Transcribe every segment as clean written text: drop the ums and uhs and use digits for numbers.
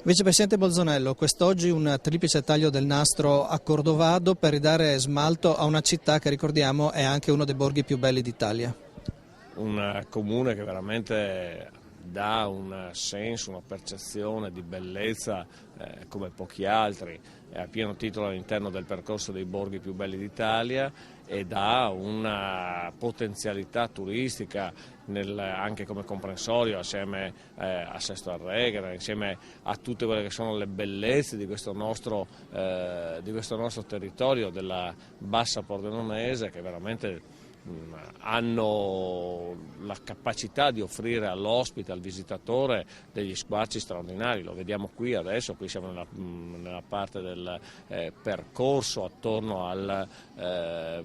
Vicepresidente Bolzonello, quest'oggi un triplice taglio del nastro a Cordovado per ridare smalto a una città che, ricordiamo, è anche uno dei borghi più belli d'Italia. Un comune che veramente dà un senso, una percezione di bellezza come pochi altri, è a pieno titolo all'interno del percorso dei borghi più belli d'Italia e dà una potenzialità turistica anche come comprensorio assieme a Sesto Arregra, insieme a tutte quelle che sono le bellezze di questo nostro territorio della Bassa Pordenonese, che veramente hanno la capacità di offrire all'ospite, al visitatore, degli squarci straordinari. Lo vediamo qui adesso, qui siamo nella parte del percorso attorno al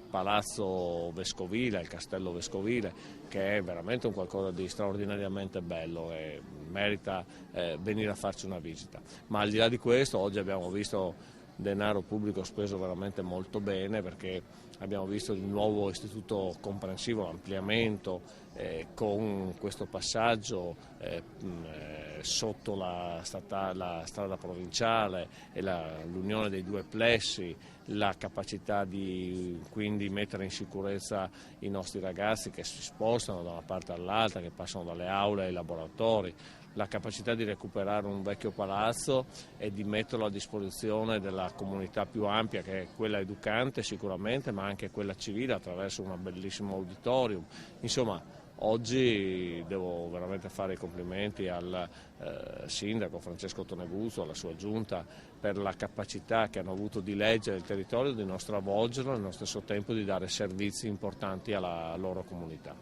Palazzo Vescovile, al Castello Vescovile, che è veramente un qualcosa di straordinariamente bello e merita venire a farci una visita. Ma al di là di questo, oggi abbiamo visto denaro pubblico speso veramente molto bene, perché abbiamo visto il nuovo istituto comprensivo, l'ampliamento con questo passaggio sotto la strada provinciale e l'unione dei due plessi, la capacità di quindi mettere in sicurezza i nostri ragazzi che si spostano da una parte all'altra, che passano dalle aule ai laboratori, la capacità di recuperare un vecchio palazzo e di metterlo a disposizione della comunità più ampia, che è quella educante sicuramente, ma anche quella civile, attraverso un bellissimo auditorium. Insomma, oggi devo veramente fare i complimenti al sindaco Francesco Toneguzzo, alla sua giunta, per la capacità che hanno avuto di leggere il territorio, di non stravolgerlo e allo stesso tempo di dare servizi importanti alla loro comunità.